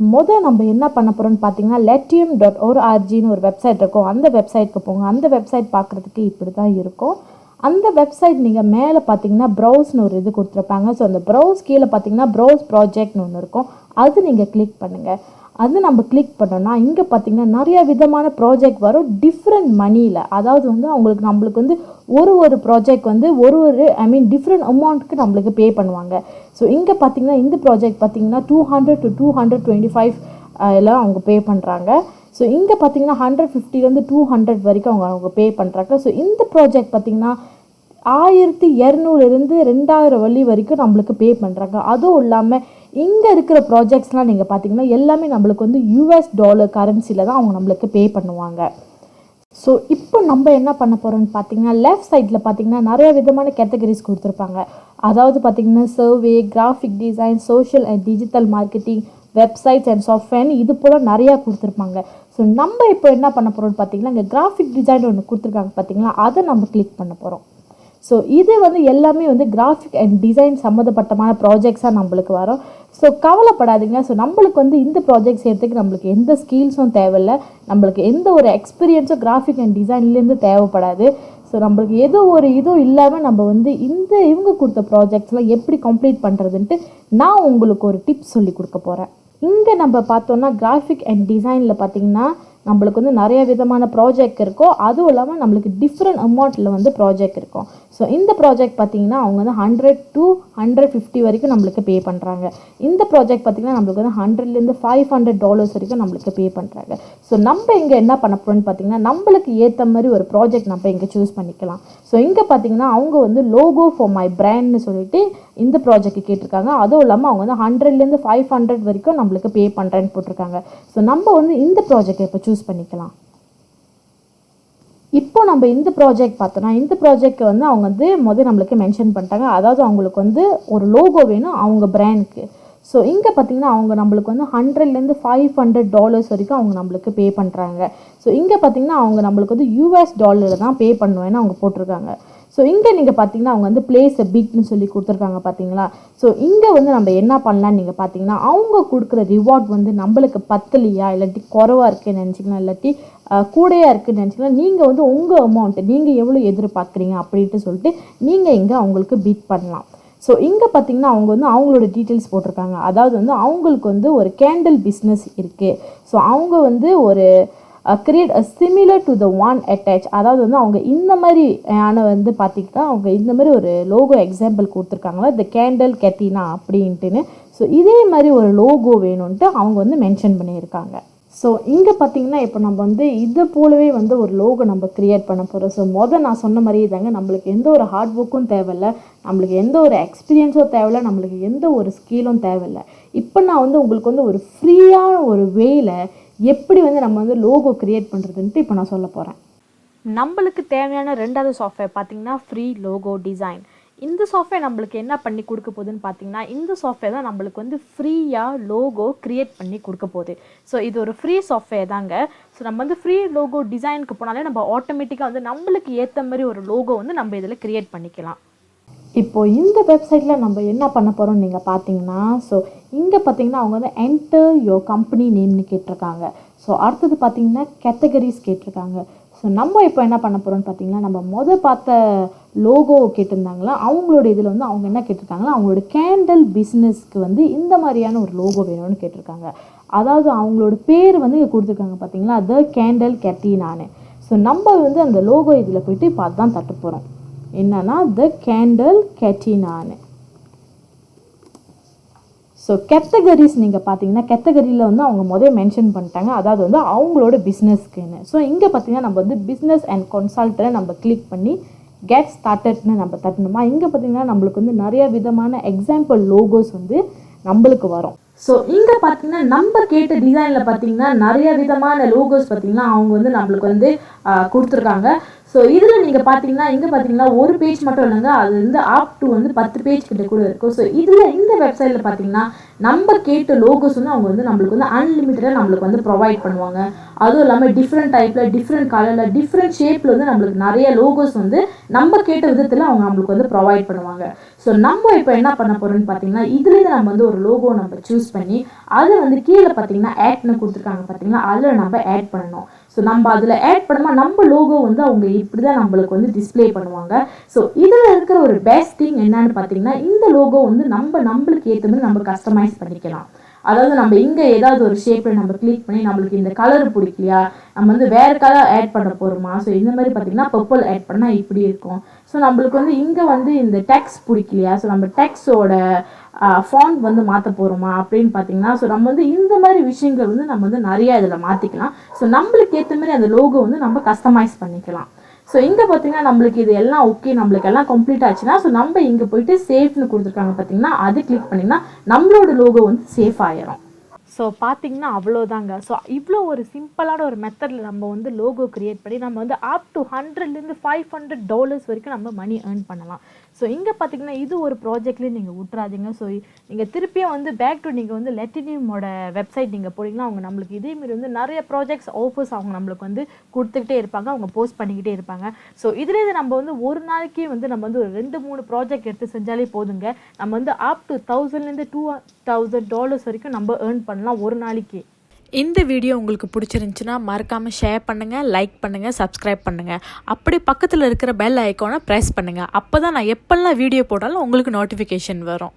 நம்ம என்ன பண்ண போகிறோம்னு பார்த்தீங்கன்னா letium.org ஒரு வெப்சைட் இருக்கும். அந்த வெப்சைட்க்கு போங்க. அந்த வெப்சைட் பார்க்குறதுக்கு இப்படி தான் இருக்கும். அந்த வெப்சைட் நீங்கள் மேலே பார்த்தீங்கன்னா ப்ரௌஸ்னு ஒரு இது கொடுத்துருப்பாங்க. ஸோ அந்த ப்ரௌஸ் கீழே பார்த்தீங்கன்னா ப்ரௌஸ் ப்ராஜெக்ட்னு ஒன்று இருக்கும். அது நீங்கள் கிளிக் பண்ணுங்கள். அது நம்ம கிளிக் பண்ணோன்னா இங்கே பார்த்தீங்கன்னா நிறைய விதமான ப்ராஜெக்ட் வரும் டிஃப்ரெண்ட் மணியில். அதாவது வந்து நம்மளுக்கு வந்து ஒரு ப்ராஜெக்ட் வந்து டிஃப்ரெண்ட் அமௌண்ட்டுக்கு நம்மளுக்கு பே பண்ணுவாங்க. ஸோ இங்கே பார்த்தீங்கன்னா இந்த ப்ராஜெக்ட் பார்த்தீங்கன்னா 200 to 225 எல்லாம் அவங்க பே பண்ணுறாங்க. ஸோ இங்கே பார்த்தீங்கன்னா 150 to 200 வரைக்கும் அவங்க பே பண்ணுறாங்க. ஸோ இந்த ப்ராஜெக்ட் பார்த்தீங்கன்னா 1200 2000 வரைக்கும் நம்மளுக்கு பே பண்ணுறாங்க. அதுவும் இல்லாமல் இங்கே இருக்கிற ப்ராஜெக்ட்ஸ்லாம் நீங்கள் பார்த்தீங்கன்னா எல்லாமே நம்மளுக்கு வந்து $US கரன்சியில் தான் அவங்க நம்மளுக்கு பே பண்ணுவாங்க. ஸோ இப்போ நம்ம என்ன பண்ண போகிறோம்னு பார்த்தீங்கன்னா லெஃப்ட் சைடில் பார்த்தீங்கன்னா நிறைய விதமான கேட்டகரிஸ் கொடுத்துருப்பாங்க. அதாவது பார்த்தீங்கன்னா survey, graphic design, social and digital marketing, websites and சாஃப்ட்வேர்னு இது போல் நிறையா கொடுத்துருப்பாங்க. ஸோ நம்ம இப்போ என்ன பண்ண போகிறோம்னு பார்த்தீங்கன்னா இங்கே கிராஃபிக் டிசைன் ஒன்று கொடுத்துருக்காங்க பார்த்தீங்களா, அதை நம்ம கிளிக் பண்ண போகிறோம். ஸோ இது வந்து எல்லாமே வந்து கிராஃபிக் அண்ட் டிசைன் சம்மந்தப்பட்டமான ப்ராஜெக்ட்ஸாக நம்மளுக்கு வரும். ஸோ கவலைப்படாதீங்க. ஸோ நம்மளுக்கு வந்து இந்த ப்ராஜெக்ட் செய்கிறதுக்கு நம்மளுக்கு எந்த ஸ்கில்ஸும் தேவையில்லை, நம்மளுக்கு எந்த ஒரு எக்ஸ்பீரியன்ஸும் கிராஃபிக் அண்ட் டிசைன்லேருந்து தேவைப்படாது. ஸோ நம்மளுக்கு இதுவும் இல்லாமல் நம்ம வந்து இவங்க கொடுத்த ப்ராஜெக்ட்ஸ்லாம் எப்படி கம்ப்ளீட் பண்ணுறதுன்ட்டு நான் உங்களுக்கு ஒரு டிப்ஸ் சொல்லி கொடுக்க போகிறேன். இங்கே நம்ம பார்த்தோன்னா கிராஃபிக் அண்ட் டிசைனில் பார்த்திங்கன்னா நம்மளுக்கு வந்து நிறைய விதமான ப்ராஜெக்ட் இருக்கும். அதுவும் இல்லாமல் நம்மளுக்கு டிஃப்ரெண்ட் அமௌண்ட்டில் வந்து ப்ராஜெக்ட் இருக்கும். ஸோ இந்த ப்ராஜெக்ட் பார்த்திங்கன்னா அவங்க வந்து 100 to 150 வரைக்கும் நம்மளுக்கு பே பண்ணுறாங்க. இந்த ப்ராஜெக்ட் பார்த்திங்கன்னா நம்மளுக்கு வந்து $100 to $500 வரைக்கும் நம்மளுக்கு பே பண்ணுறாங்க. ஸோ நம்ம இங்கே என்ன பண்ண போகிறோம்னு பார்த்திங்கன்னா நம்மளுக்கு ஏற்ற மாதிரி ஒரு ப்ராஜெக்ட் நம்ம இங்கே சூஸ் பண்ணிக்கலாம். ஸோ இங்கே பார்த்திங்கன்னா அவங்க வந்து லோகோ ஃபார் மை பிராண்ட்னு சொல்லிட்டு இந்த ப்ராஜெக்ட் கேட்டிருக்காங்க. அதுவும் இல்லாமல் அவங்க வந்து $100 to $500 வரைக்கும் நம்மளுக்கு பே பண்ணுறேன்னு போட்டிருக்காங்க. ஸோ நம்ம வந்து இந்த ப்ராஜெக்டை இப்போ சூஸ் பண்ணிக்கலாம். இப்போ நம்ம இந்த ப்ராஜெக்ட் பார்த்தோன்னா இந்த ப்ராஜெக்ட் வந்து அவங்க வந்து நம்மளுக்கு மென்ஷன் பண்ணிட்டாங்க. அதாவது அவங்களுக்கு வந்து ஒரு லோகோ வேணும் அவங்க பிராண்டுக்கு. ஸோ இங்கே பார்த்தீங்கன்னா அவங்க நம்மளுக்கு வந்து $100 to $500 வரைக்கும் அவங்க நம்மளுக்கு பே பண்ணுறாங்க. ஸோ இங்கே பார்த்தீங்கன்னா அவங்க நம்மளுக்கு வந்து $US தான் பே பண்ணுவேன்னு அவங்க போட்டிருக்காங்க. ஸோ இங்கே நீங்கள் பார்த்தீங்கன்னா அவங்க வந்து பிளேஸ் எ பிட்னு சொல்லி கொடுத்துருக்காங்க பார்த்தீங்களா. ஸோ இங்கே வந்து நம்ம என்ன பண்ணலான்னு நீங்கள் பார்த்தீங்கன்னா அவங்க கொடுக்குற ரிவார்ட் வந்து நம்மளுக்கு பத்தலையா இல்லாட்டி குறைவாக இருக்குன்னு நினச்சிக்கலாம், இல்லாட்டி கூடையாக இருக்குதுன்னு நினச்சிக்கலாம். நீங்கள் வந்து உங்கள் அமௌண்ட்டு நீங்கள் எவ்வளோ எதிர்பார்க்குறீங்க அப்படின்ட்டு சொல்லிட்டு நீங்கள் இங்கே அவங்களுக்கு பிட் பண்ணலாம். ஸோ இங்கே பார்த்தீங்கன்னா அவங்க வந்து அவங்களோட டீட்டெயில்ஸ் போட்டிருக்காங்க. அதாவது வந்து அவங்களுக்கு வந்து ஒரு கேண்டில் பிஸ்னஸ் இருக்குது. ஸோ அவங்க வந்து ஒரு create similar to the one attach, அதாவது வந்து அவங்க இந்த மாதிரி வந்து பார்த்திங்கன்னா அவங்க இந்த மாதிரி ஒரு லோகோ எக்ஸாம்பிள் கொடுத்துருக்காங்களா, த கேண்டில் கெட்டினா அப்படின்ட்டுன்னு. ஸோ இதே மாதிரி ஒரு லோகோ வேணும்ன்ட்டு அவங்க வந்து மென்ஷன் பண்ணியிருக்காங்க. ஸோ இங்கே பார்த்திங்கன்னா இப்போ நம்ம வந்து இதை போலவே வந்து ஒரு லோகோ நம்ம க்ரியேட் பண்ண போகிறோம். ஸோ நான் சொன்ன மாதிரியே தாங்க, நம்மளுக்கு எந்த ஒரு ஹார்ட் ஒர்க்கும் தேவையில்லை, நம்மளுக்கு எந்த ஒரு எக்ஸ்பீரியன்ஸும் தேவையில்லை, நம்மளுக்கு எந்த ஒரு ஸ்கிலும் தேவையில்லை. இப்போ நான் வந்து உங்களுக்கு வந்து ஒரு ஃப்ரீயான ஒரு வேயில் எப்படி வந்து நம்ம வந்து லோகோ க்ரியேட் பண்ணுறதுன்ட்டு இப்போ நான் சொல்ல போகிறேன். நம்மளுக்கு தேவையான ரெண்டாவது சாஃப்ட்வேர் பார்த்திங்கன்னா ஃப்ரீ லோகோ டிசைன். இந்த சாஃப்ட்வேர் நம்மளுக்கு என்ன பண்ணி கொடுக்க போகுதுன்னு பார்த்தீங்கன்னா இந்த சாஃப்ட்வேர் தான் நம்மளுக்கு வந்து ஃப்ரீயாக லோகோ க்ரியேட் பண்ணி கொடுக்க போகுது. ஸோ இது ஒரு ஃப்ரீ சாஃப்ட்வேர் தாங்க. ஸோ நம்ம வந்து ஃப்ரீ லோகோ டிசைனுக்கு போனாலே நம்ம ஆட்டோமேட்டிக்காக வந்து நம்மளுக்கு ஏற்ற மாதிரி ஒரு லோகோ வந்து நம்ம இதில் க்ரியேட் பண்ணிக்கலாம். இப்போது இந்த வெப்சைட்டில் நம்ம என்ன பண்ண போகிறோம்னு நீங்கள் பார்த்தீங்கன்னா, ஸோ இங்கே பார்த்தீங்கன்னா அவங்க வந்து என்டர் யோர் கம்பெனி நேம்னு கேட்டிருக்காங்க. ஸோ அடுத்தது பார்த்தீங்கன்னா கேட்டகரிஸ் கேட்டிருக்காங்க. ஸோ நம்ம இப்போ என்ன பண்ண போகிறோம்னு பார்த்தீங்கன்னா நம்ம பார்த்த லோகோ கேட்டிருந்தாங்களா, அவங்களோட இதில் வந்து அவங்க என்ன கேட்டிருக்காங்களா, அவங்களோட கேண்டில் பிஸ்னஸ்க்கு வந்து இந்த மாதிரியான ஒரு லோகோ வேணும்னு கேட்டிருக்காங்க. அதாவது அவங்களோட பேர் வந்து இங்கே கொடுத்துருக்காங்க பார்த்தீங்களா, த கேண்டில் கெட்டினானு. ஸோ நம்ம வந்து அந்த லோகோ இதில் போய்ட்டு இப்போ அதுதான் தட்ட போகிறோம். என்னன்னா த கேண்டில் கெட்டினானு. ஸோ கேட்டகரிஸ் நீங்கள் பார்த்தீங்கன்னா கேட்டகரியில் வந்து அவங்க மென்ஷன் பண்ணிட்டாங்க, அதாவது வந்து அவங்களோட பிஸ்னஸ்க்குன்னு. ஸோ இங்கே பார்த்தீங்கன்னா நம்ம வந்து பிஸ்னஸ் அண்ட் கன்சல்ட்டை நம்ம கிளிக் பண்ணி கெட் ஸ்டார்டட்னு நம்ம தட்டணுமா. இங்கே பார்த்தீங்கன்னா நம்மளுக்கு வந்து நிறைய விதமான எக்ஸாம்பிள் லோகோஸ் வந்து நம்மளுக்கு வரும். ஸோ இங்கே பார்த்தீங்கன்னா நம்ம கேட்ட டிசைனில் பார்த்தீங்கன்னா நிறைய விதமான லோகோஸ் பார்த்தீங்கன்னா அவங்க வந்து நம்மளுக்கு வந்து கொடுத்துருக்காங்க. ஸோ இதில் நீங்கள் பார்த்தீங்கன்னா இங்கே பார்த்தீங்கன்னா ஒரு பேஜ் மட்டும் இல்லைங்க, அது வந்து அப் டு வந்து 10 பேஜ் கிட்ட கூட இருக்கும். ஸோ இதில் இந்த வெப்சைட்டில் பார்த்தீங்கன்னா நம்ம கேட்ட லோகோஸ் வந்து அவங்க வந்து நம்மளுக்கு வந்து அன்லிமிட்டடாக நம்மளுக்கு வந்து ப்ரொவைட் பண்ணுவாங்க. அதுவும் இல்லாமல் டிஃப்ரெண்ட் டைப்பில், டிஃப்ரெண்ட் கலரில், டிஃப்ரெண்ட் ஷேப்பில் வந்து நம்மளுக்கு நிறைய லோகோஸ் வந்து நம்ம கேட்ட விதத்தில் அவங்க நம்மளுக்கு வந்து ப்ரொவைட் பண்ணுவாங்க. ஸோ நம்ம இப்போ என்ன பண்ண போகிறோம்னு பார்த்தீங்கன்னா இதுலேருந்து நம்ம வந்து ஒரு லோகோ நம்ம சூஸ் பண்ணி அதை வந்து கீழே பார்த்தீங்கன்னா ஆட்னு கொடுத்துருக்காங்க பார்த்தீங்கன்னா அதில் நம்ம ஆட் பண்ணணும். ஸோ நம்ம அதில் ஆட் பண்ணாமல் நம்ம லோகோ வந்து அவங்க இப்படி தான் நம்மளுக்கு வந்து டிஸ்பிளே பண்ணுவாங்க. ஸோ இதில் இருக்கிற ஒரு பெஸ்ட் திங் என்னன்னு பார்த்தீங்கன்னா இந்த லோகோ வந்து நம்மளுக்கு ஏற்ற மாதிரி நம்ம கஸ்டமைஸ் பண்ணிக்கலாம். அதாவது நம்ம இங்கே ஏதாவது ஒரு ஷேப்பில் நம்ம கிளிக் பண்ணி நம்மளுக்கு இந்த கலர் பிடிக்கலையா, நம்ம வந்து வேறு கலர் ஆட் பண்ண போகிறோமா, ஸோ இந்த மாதிரி பார்த்தீங்கன்னா பர்பிள் ஆட் பண்ணால் இப்படி இருக்கும். ஸோ நம்மளுக்கு வந்து இங்கே வந்து இந்த டெக்ஸ்ட் பிடிக்கலையா, ஸோ நம்ம டெக்ஸ்டோட ஃபாண்ட் வந்து மாற்ற போகிறோமா அப்படின்னு பார்த்தீங்கன்னா ஸோ நம்ம வந்து இந்த மாதிரி விஷயங்கள் வந்து நம்ம வந்து நிறையா இதில் மாற்றிக்கலாம். ஸோ நம்மளுக்கு ஏற்ற மாதிரி அந்த லோகோ வந்து நம்ம கஸ்டமைஸ் பண்ணிக்கலாம். ஸோ இங்கே பார்த்தீங்கன்னா நம்மளுக்கு இது எல்லாம் ஓகே, நம்மளுக்கு எல்லாம் கம்ப்ளீட் ஆச்சுன்னா ஸோ நம்ம இங்கே போயிட்டு சேஃப்னு கொடுத்துருக்காங்க பார்த்தீங்கன்னா அது கிளிக் பண்ணிங்கன்னா நம்மளோட லோகோ வந்து சேஃப் ஆயிரும். ஸோ பார்த்தீங்கன்னா அவ்வளோதாங்க. ஸோ இவ்வளோ ஒரு சிம்பிளான ஒரு மெத்தடில் நம்ம வந்து லோகோ க்ரியேட் பண்ணி நம்ம வந்து அப் டு $100-500 வரைக்கும் நம்ம மணி ஏர்ன் பண்ணலாம். ஸோ இங்கே பார்த்தீங்கன்னா இது ஒரு ப்ராஜெக்ட்லேயும் நீங்கள் விட்றாதீங்க. ஸோ நீங்கள் திருப்பியும் வந்து பேக் டு நீங்கள் வந்து லெட்டினியமோட வெப்சைட் நீங்கள் போனீங்கன்னா அவங்க நம்மளுக்கு இதேமாரி வந்து நிறைய ப்ராஜெக்ட்ஸ் ஆஃபர்ஸ் அவங்க நம்மளுக்கு வந்து கொடுத்துக்கிட்டே இருப்பாங்க, அவங்க போஸ்ட் பண்ணிக்கிட்டே இருப்பாங்க. ஸோ இதுலேருந்து நம்ம வந்து ஒரு நாளைக்கே வந்து நம்ம வந்து ஒரு 2-3 ப்ராஜெக்ட் எடுத்து செஞ்சாலே போதுங்க. நம்ம வந்து அப் டு $1,000-2,000 வரைக்கும் நம்ம ஏர்ன் பண்ணலாம் ஒரு நாளைக்கு. இந்த வீடியோ உங்களுக்கு பிடிச்சிருந்துச்சுன்னா மறக்காமல் ஷேர் பண்ணுங்கள், லைக் பண்ணுங்கள், சப்ஸ்கிரைப் பண்ணுங்கள். அப்படி பக்கத்தில் இருக்கிற பெல் ஐக்கானை ப்ரெஸ் பண்ணுங்கள். அப்போ தான் நான் எப்போல்லாம் வீடியோ போட்டாலும் உங்களுக்கு நோட்டிஃபிகேஷன் வரும்.